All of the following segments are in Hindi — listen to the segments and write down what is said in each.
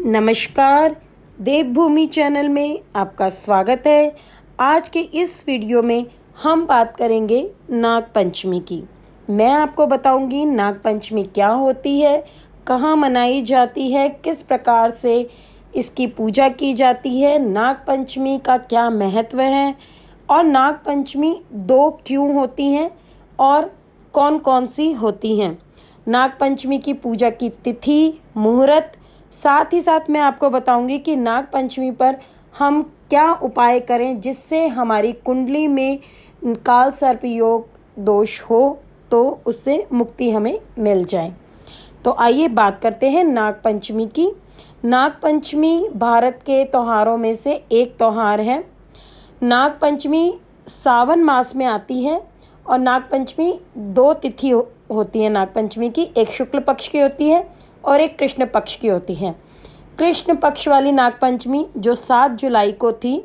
नमस्कार, देवभूमि चैनल में आपका स्वागत है। आज के इस वीडियो में हम बात करेंगे नाग पंचमी की। मैं आपको बताऊंगी नाग पंचमी क्या होती है, कहाँ मनाई जाती है, किस प्रकार से इसकी पूजा की जाती है, नाग पंचमी का क्या महत्व है और नाग पंचमी दो क्यों होती हैं और कौन कौन सी होती हैं। नाग पंचमी की पूजा की तिथि, मुहूर्त, साथ ही साथ मैं आपको बताऊंगी कि नाग पंचमी पर हम क्या उपाय करें जिससे हमारी कुंडली में काल सर्प योग दोष हो तो उससे मुक्ति हमें मिल जाए। तो आइए बात करते हैं नाग पंचमी की। नाग पंचमी भारत के त्योहारों में से एक त्यौहार है। नाग पंचमी सावन मास में आती है और नाग पंचमी दो तिथि होती है नाग पंचमी की, एक शुक्ल पक्ष की होती है और एक कृष्ण पक्ष की होती है। कृष्ण पक्ष वाली नाग पंचमी जो 7 जुलाई को थी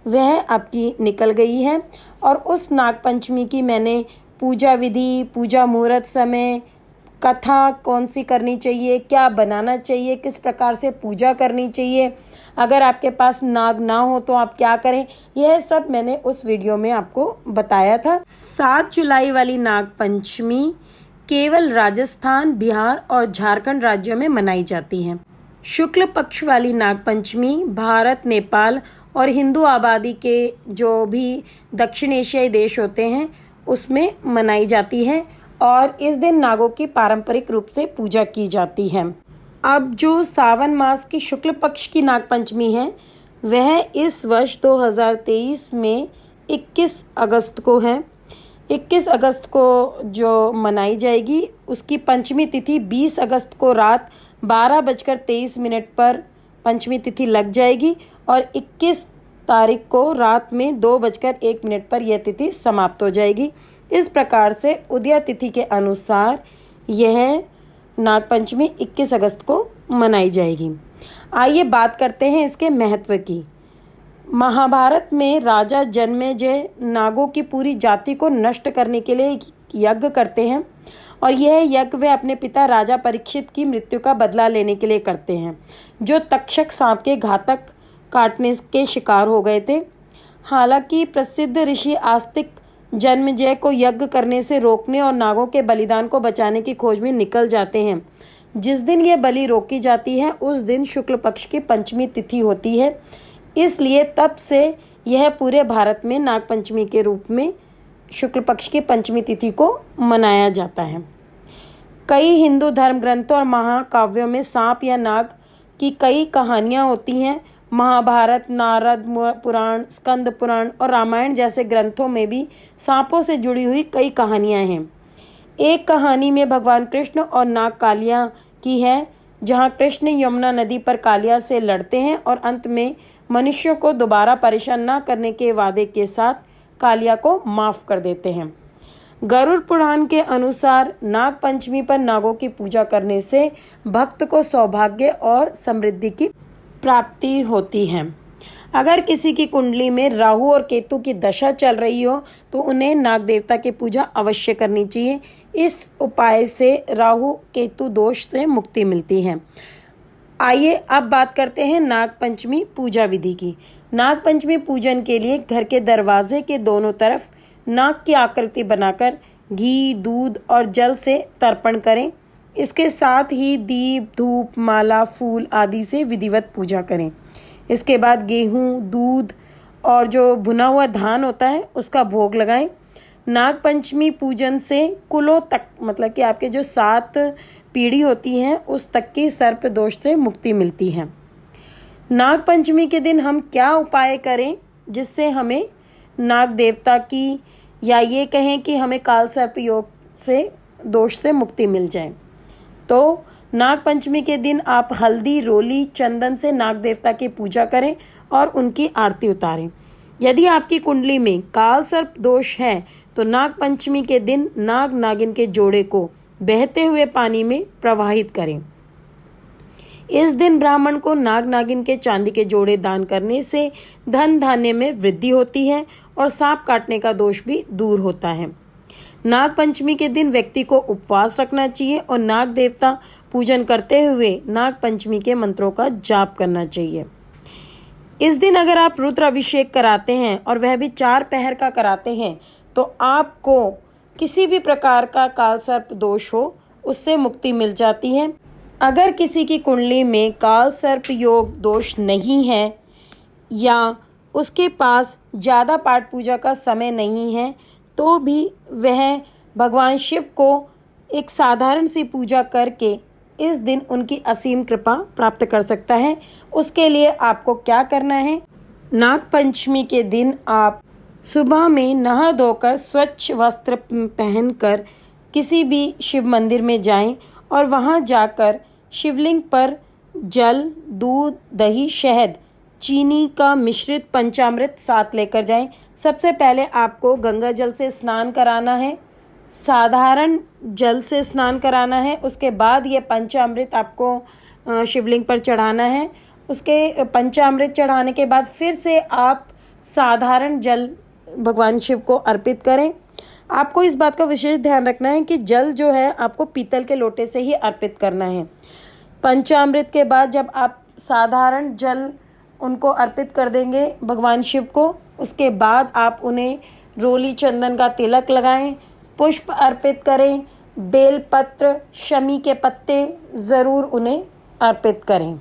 वह आपकी निकल गई है और उस नाग पंचमी की मैंने पूजा विधि, पूजा मुहूर्त समय, कथा कौन सी करनी चाहिए, क्या बनाना चाहिए, किस प्रकार से पूजा करनी चाहिए, अगर आपके पास नाग ना हो तो आप क्या करें, यह सब मैंने उस वीडियो में आपको बताया था। 7 जुलाई वाली नाग पंचमी केवल राजस्थान, बिहार और झारखंड राज्यों में मनाई जाती है। शुक्ल पक्ष वाली नाग पंचमी भारत, नेपाल और हिंदू आबादी के जो भी दक्षिण एशियाई देश होते हैं उसमें मनाई जाती है और इस दिन नागों की पारंपरिक रूप से पूजा की जाती है। अब जो सावन मास की शुक्ल पक्ष की नाग पंचमी है वह इस वर्ष 2023 में 21 अगस्त को है। 21 अगस्त को जो मनाई जाएगी उसकी पंचमी तिथि 20 अगस्त को रात 12:23 पर पंचमी तिथि लग जाएगी और 21 तारीख को रात में 2:01 पर यह तिथि समाप्त हो जाएगी। इस प्रकार से उदय तिथि के अनुसार यह नाग पंचमी 21 अगस्त को मनाई जाएगी। आइए बात करते हैं इसके महत्व की। महाभारत में राजा जन्मेजय नागों की पूरी जाति को नष्ट करने के लिए यज्ञ करते हैं और यह यज्ञ वे अपने पिता राजा परीक्षित की मृत्यु का बदला लेने के लिए करते हैं, जो तक्षक सांप के घातक काटने के शिकार हो गए थे। हालांकि प्रसिद्ध ऋषि आस्तिक जन्मेजय को यज्ञ करने से रोकने और नागों के बलिदान को बचाने की खोज में निकल जाते हैं। जिस दिन यह बलि रोकी जाती है उस दिन शुक्ल पक्ष की पंचमी तिथि होती है, इसलिए तब से यह पूरे भारत में नाग पंचमी के रूप में शुक्ल पक्ष की पंचमी तिथि को मनाया जाता है। कई हिंदू धर्म ग्रंथों और महाकाव्यों में सांप या नाग की कई कहानियाँ होती हैं। महाभारत, नारद पुराण, स्कंद पुराण और रामायण जैसे ग्रंथों में भी सांपों से जुड़ी हुई कई कहानियाँ हैं। एक कहानी में भगवान कृष्ण और नाग कालिया की है, जहाँ कृष्ण यमुना नदी पर कालिया से लड़ते हैं और अंत में मनुष्यों को दोबारा परेशान न करने के वादे के साथ कालिया को माफ कर देते हैं। गरुड़ पुराण के अनुसार नाग पंचमी पर नागों की पूजा करने से भक्त को सौभाग्य और समृद्धि की प्राप्ति होती है। अगर किसी की कुंडली में राहु और केतु की दशा चल रही हो तो उन्हें नाग देवता की पूजा अवश्य करनी चाहिए। इस उपाय से राहु केतु दोष से मुक्ति मिलती है। आइए अब बात करते हैं नाग पंचमी पूजा विधि की। नाग पंचमी पूजन के लिए घर के दरवाजे के दोनों तरफ नाग की आकृति बनाकर घी, दूध और जल से तर्पण करें। इसके साथ ही दीप, धूप, माला, फूल आदि से विधिवत पूजा करें। इसके बाद गेहूं, दूध और जो भुना हुआ धान होता है उसका भोग लगाएं। नाग पंचमी पूजन से कुलों तक, मतलब कि आपके जो 7 पीढ़ी होती हैं उस तक की सर्प दोष से मुक्ति मिलती है। नाग पंचमी के दिन हम क्या उपाय करें जिससे हमें नाग देवता की या ये कहें कि हमें काल सर्प योग से दोष से मुक्ति मिल जाए। तो नाग पंचमी के दिन आप हल्दी, रोली, चंदन से नाग देवता की पूजा करें और उनकी आरती उतारें। यदि आपकी कुंडली में काल सर्प दोष है तो नाग पंचमी के दिन नाग नागिन के जोड़े को बहते हुए पानी में प्रवाहित करें। इस दिन ब्राह्मण को नाग नागिन के चांदी के जोड़े दान करने से धन धान्य में वृद्धि होती है और सांप काटने का दोष भी दूर होता है। नाग पंचमी के दिन व्यक्ति को उपवास रखना चाहिए और नाग देवता पूजन करते हुए नाग पंचमी के मंत्रों का जाप करना चाहिए। इस दिन अगर आप रुद्र अभिषेक कराते हैं और वह भी 4 पहर का कराते हैं तो आपको किसी भी प्रकार का काल सर्प दोष हो उससे मुक्ति मिल जाती है। अगर किसी की कुंडली में काल सर्प योग दोष नहीं है या उसके पास ज़्यादा पाठ पूजा का समय नहीं है तो भी वह भगवान शिव को एक साधारण सी पूजा करके इस दिन उनकी असीम कृपा प्राप्त कर सकता है। उसके लिए आपको क्या करना है, नाग पंचमी के दिन आप सुबह में नहा धोकर स्वच्छ वस्त्र पहनकर किसी भी शिव मंदिर में जाएं और वहां जाकर शिवलिंग पर जल, दूध, दही, शहद, चीनी का मिश्रित पंचामृत साथ लेकर जाएं। सबसे पहले आपको गंगा जल से स्नान कराना है, साधारण जल से स्नान कराना है। उसके बाद ये पंचामृत आपको शिवलिंग पर चढ़ाना है। उसके पंचामृत चढ़ाने के बाद फिर से आप साधारण जल भगवान शिव को अर्पित करें। आपको इस बात का विशेष ध्यान रखना है कि जल जो है आपको पीतल के लोटे से ही अर्पित करना है। पंचामृत के बाद जब आप साधारण जल उनको अर्पित कर देंगे भगवान शिव को, उसके बाद आप उन्हें रोली चंदन का तिलक लगाएं, पुष्प अर्पित करें, बेलपत्र, शमी के पत्ते ज़रूर उन्हें अर्पित करें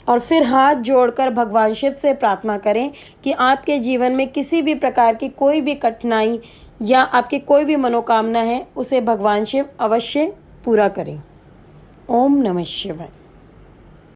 और फिर हाथ जोड़कर भगवान शिव से प्रार्थना करें कि आपके जीवन में किसी भी प्रकार की कोई भी कठिनाई या आपकी कोई भी मनोकामना है उसे भगवान शिव अवश्य पूरा करें। ओम नमः शिवाय।